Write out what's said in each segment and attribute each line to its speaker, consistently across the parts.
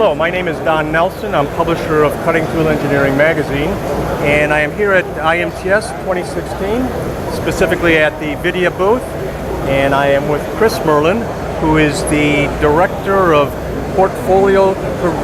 Speaker 1: Hello, my name is Don Nelson. I'm publisher of Cutting Tool Engineering magazine, and I am here at IMTS 2016, specifically at the WIDIA booth, and I am with Chris Merlin, who is the Director of Portfolio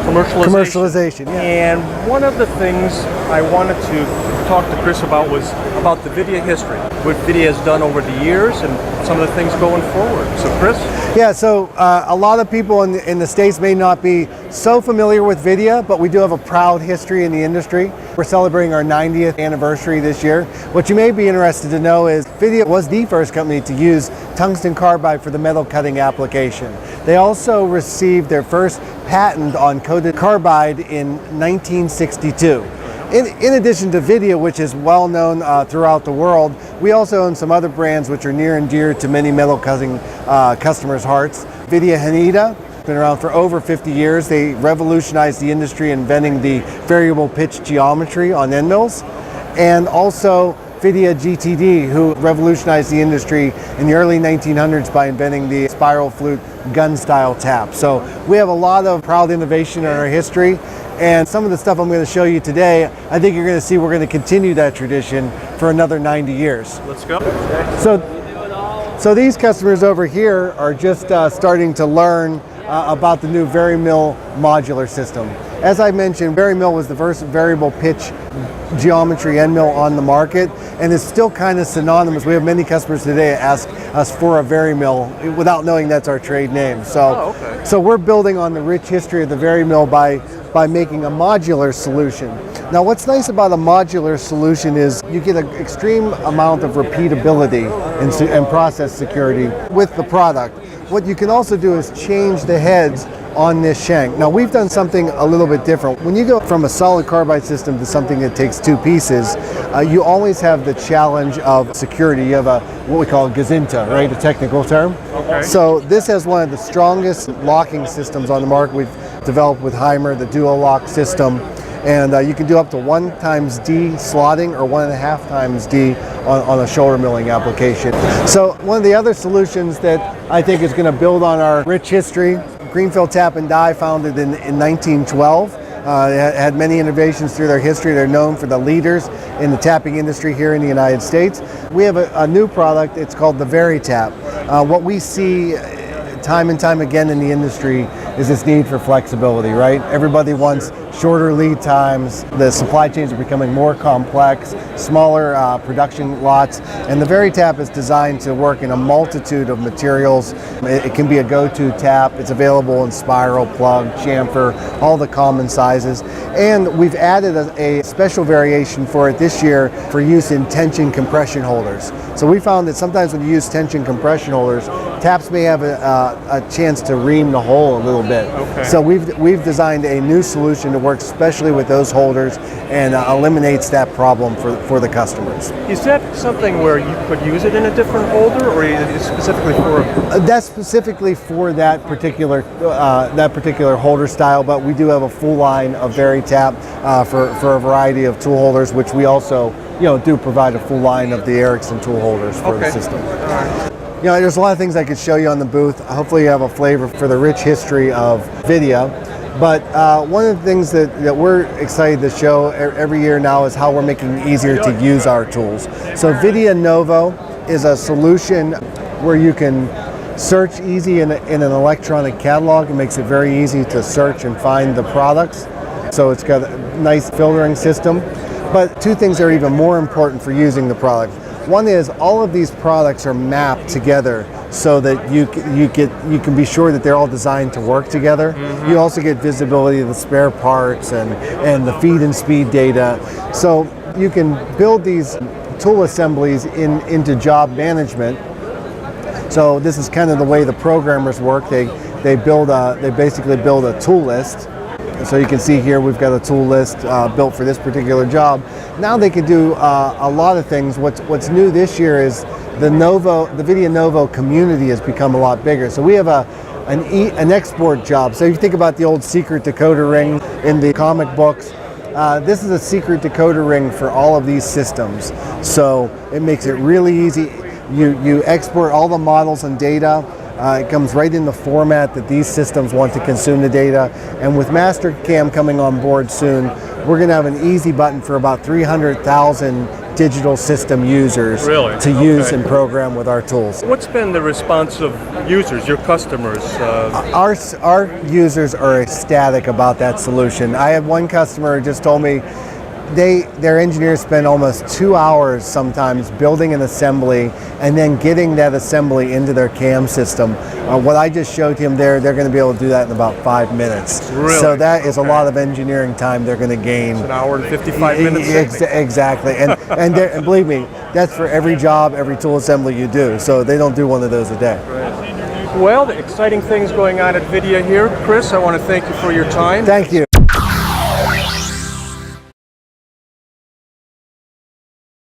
Speaker 1: Commercialization.
Speaker 2: Yeah.
Speaker 1: And one of the things I wanted to talk to Chris about was about the WIDIA history, what WIDIA has done over the years and some of the things going forward. So Chris?
Speaker 2: Yeah, so a lot of people in the States may not be so familiar with WIDIA, but we do have a proud history in the industry. We're celebrating our 90th anniversary this year. What you may be interested to know is WIDIA was the first company to use tungsten carbide for the metal cutting application. They also received their first patent on coated carbide in 1962. In addition to WIDIA, which is well known throughout the world, we also own some other brands which are near and dear to many metal cutting customers' hearts. WIDIA Haneda, been around for over 50 years. They revolutionized the industry, inventing the variable pitch geometry on end mills. And also WIDIA GTD, who revolutionized the industry in the early 1900s by inventing the spiral flute gun style tap. So we have a lot of proud innovation in our history. And some of the stuff I'm going to show you today, I think you're going to see we're going to continue that tradition for another 90 years.
Speaker 1: Let's go.
Speaker 2: So these customers over here are just starting to learn about the new VariMill modular system. As I mentioned, VariMill was the first variable pitch geometry end mill on the market, and it's still kind of synonymous. We have many customers today ask us for a VariMill without knowing that's our trade name. So we're building on the rich history of the VariMill by making a modular solution. Now what's nice about a modular solution is you get an extreme amount of repeatability and process security with the product. What you can also do is change the heads on this shank. Now we've done something a little bit different. When you go from a solid carbide system to something that takes two pieces, you always have the challenge of security. You have what we call a gazinta, right? A technical term.
Speaker 1: Okay.
Speaker 2: So this has one of the strongest locking systems on the market. We've developed with Heimer, the dual lock system. And you can do up to 1x D slotting or 1.5x D on a shoulder milling application. So one of the other solutions that I think is going to build on our rich history, Greenfield Tap and Die, founded in 1912. Had many innovations through their history. They're known for the leaders in the tapping industry here in the United States. We have a new product. It's called the VariTap. What we see time and time again in the industry is this need for flexibility, right? Everybody wants shorter lead times. The supply chains are becoming more complex, smaller production lots, and the VariTap is designed to work in a multitude of materials. It can be a go-to tap. It's available in spiral, plug, chamfer, all the common sizes. And we've added a special variation for it this year for use in tension compression holders. So we found that sometimes when you use tension compression holders, taps may have a chance to ream the hole a little bit.
Speaker 1: Okay.
Speaker 2: So we've designed a new solution to work especially with those holders and eliminates that problem for the customers.
Speaker 1: Is that something where you could use it in a different holder, or is it specifically for?
Speaker 2: That's specifically for that particular holder style, but we do have a full line of VariTap for a variety of tool holders, which we also do provide a full line of the Erickson tool holders for the system.
Speaker 1: All right.
Speaker 2: There's a lot of things I could show you on the booth. Hopefully you have a flavor for the rich history of WIDIA. But one of the things that we're excited to show every year now is how we're making it easier to use our tools. So WIDIA Novo is a solution where you can search easy in an electronic catalog. It makes it very easy to search and find the products. So it's got a nice filtering system. But two things are even more important for using the product. One is all of these products are mapped together so that you can be sure that they're all designed to work together. Mm-hmm. You also get visibility of the spare parts and the feed and speed data. So you can build these tool assemblies into job management. So this is kind of the way the programmers work. They basically build a tool list. So you can see here we've got a tool list built for this particular job. Now they can do a lot of things. What's new this year is the WIDIA Novo community has become a lot bigger. So we have an export job. So you think about the old secret decoder ring in the comic books. This is a secret decoder ring for all of these systems. So it makes it really easy. You export all the models and data. It comes right in the format that these systems want to consume the data. And with Mastercam coming on board soon, we're going to have an easy button for about 300,000 digital system users to use and program with our tools.
Speaker 1: What's been the response of users, your customers?
Speaker 2: Our users are ecstatic about that solution. I had one customer who just told me their engineers spend almost 2 hours sometimes building an assembly and then getting that assembly into their CAM system. What I just showed him there, they're going to be able to do that in about 5 minutes.
Speaker 1: Really?
Speaker 2: So that is a lot of engineering time they're going to gain.
Speaker 1: It's an hour and 55 minutes.
Speaker 2: Exactly. And believe me, that's for every job, every tool assembly you do. So they don't do one of those a day.
Speaker 1: Well, the exciting things going on at WIDIA here. Chris, I want to thank you for your time.
Speaker 2: Thank you.